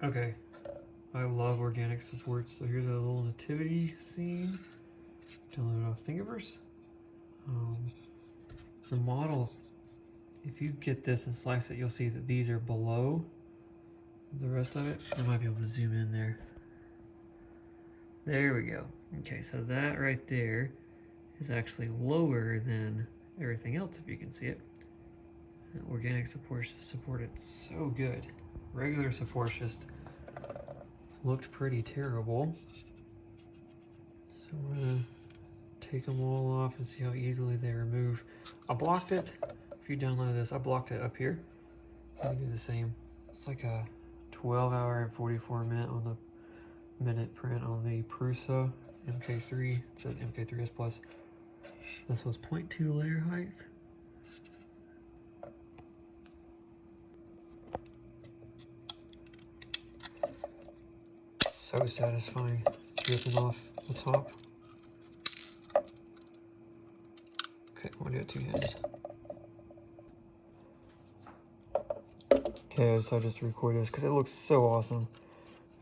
Okay, I love organic supports. So here's a little nativity scene. Download off Thingiverse. The model, if you get this and slice it, you'll see that these are below the rest of it. I might be able to zoom in there. There we go. Okay, so that right there is actually lower than everything else, if you can see it. And organic supports just supported so good. Regular supports just looked pretty terrible. So we're gonna take them all off and see how easily they remove. I blocked it. If you download this, I blocked it up here. You can do the same. It's like a 12-hour and 44-minute on the minute print on the Prusa MK3. It says MK3S Plus. This was 0.2 layer height. So satisfying, ripping off the top. Okay, I'm gonna do it two-handed. Okay, so I just record this because it looks so awesome.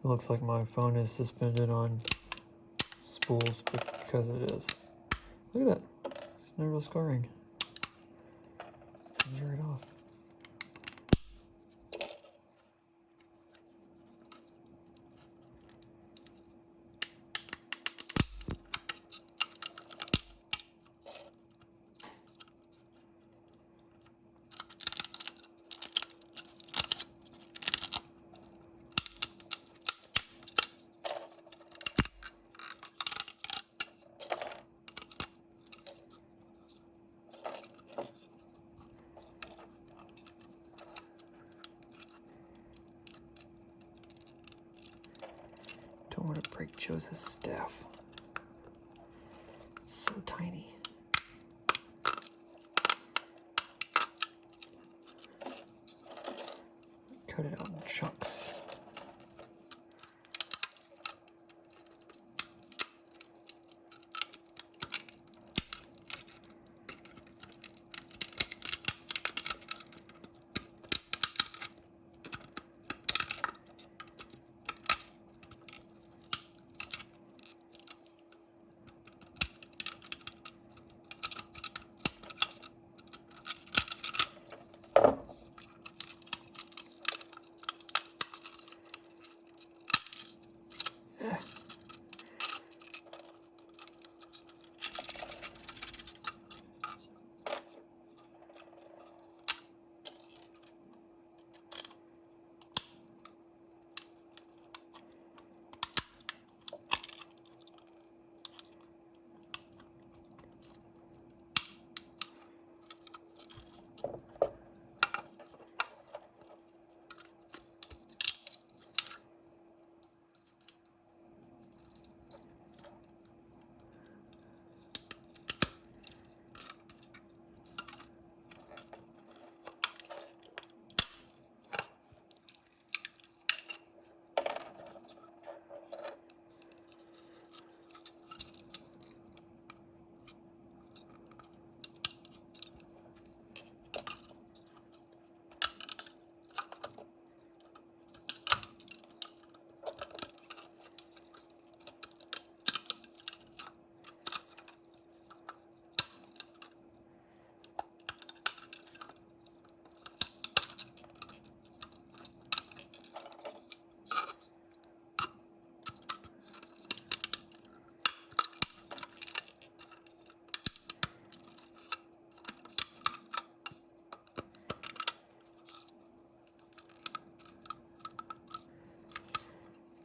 It looks like my phone is suspended on spools because it is. Look at that. There's no real scarring. Measure it off. Don't want to break Joseph's staff. It's so tiny. Cut it out in chunks.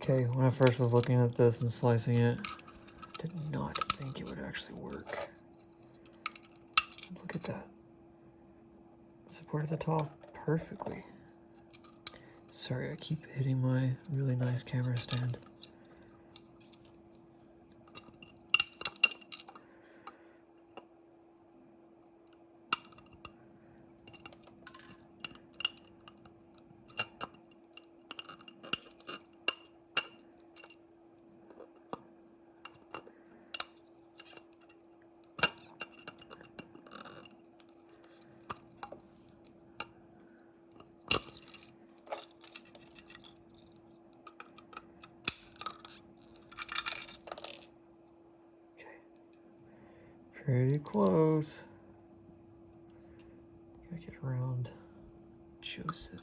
Okay, when I first was looking at this and slicing it, I did not think it would actually work. Look at that. Supported the top perfectly. Sorry, I keep hitting my really nice camera stand. Pretty close. Gotta get around Joseph.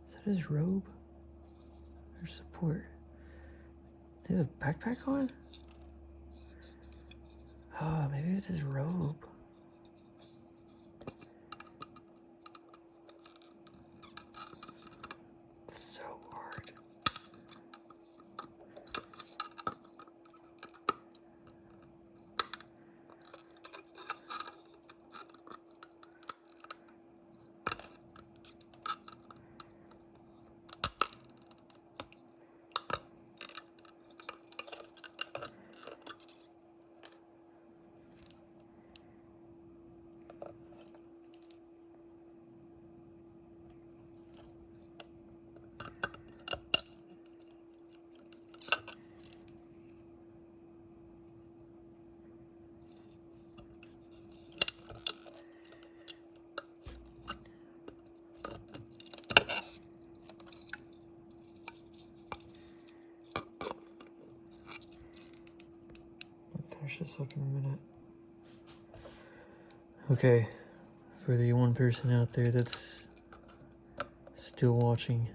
Is that his robe? Or support? He has a backpack on? Oh, maybe it's his robe. It's so hard. I'll finish this up in a minute. Okay, for the one person out there that's still watching,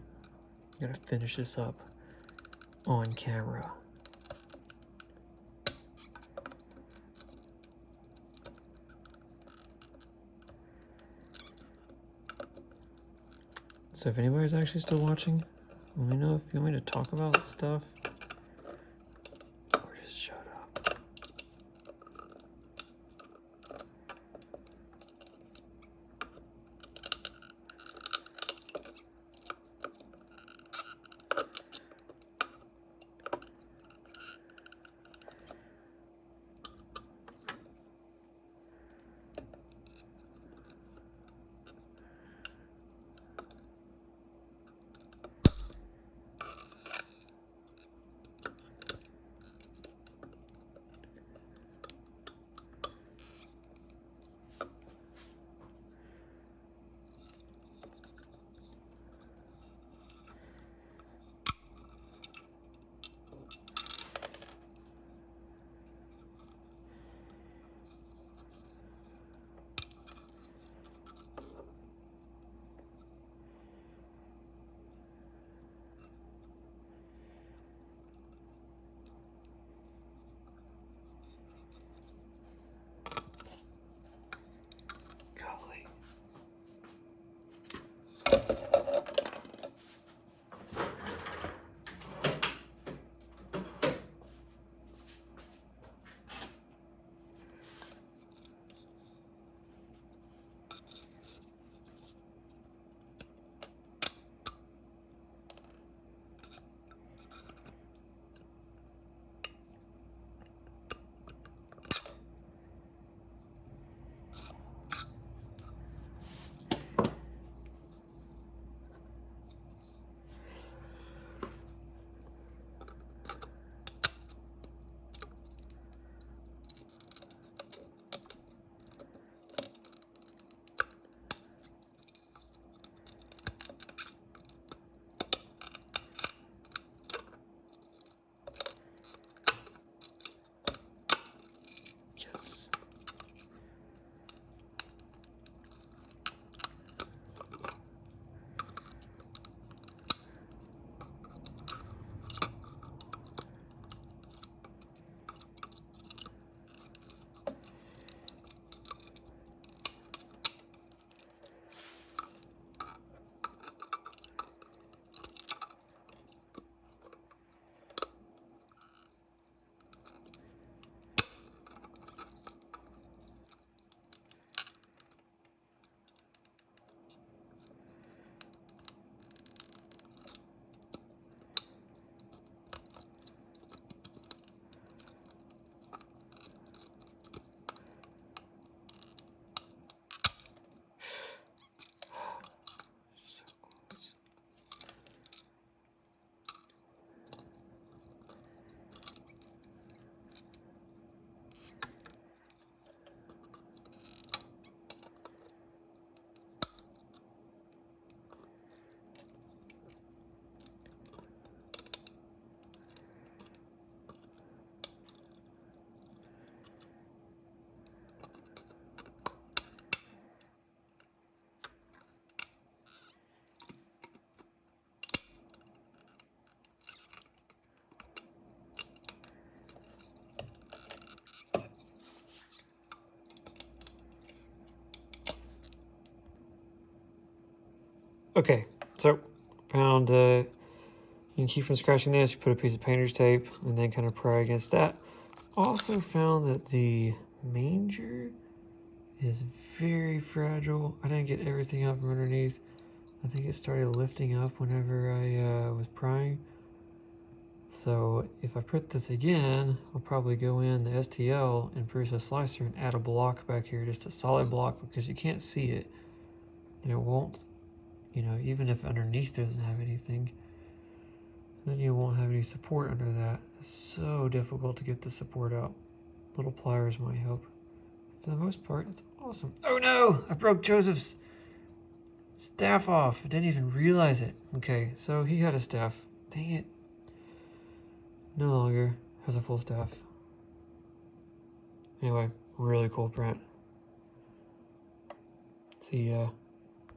I'm gonna finish this up on camera. So if anybody's actually still watching, let me know if you want me to talk about stuff or just shut up. Okay, so found you can keep from scratching this. You put a piece of painter's tape and then kind of pry against that. Also found that the manger is very fragile. I didn't get everything out from underneath. I think it started lifting up whenever I was prying. So if I put this again, I'll probably go in the STL and Prusa slicer and add a block back here, just a solid block, because you can't see it. And it won't, you know, even if underneath doesn't have anything, then you won't have any support under that. It's so difficult to get the support out. Little pliers might help. For the most part, it's awesome. Oh no! I broke Joseph's staff off. I didn't even realize it. Okay, so he had a staff. Dang it. No longer has a full staff. Anyway, really cool print. See,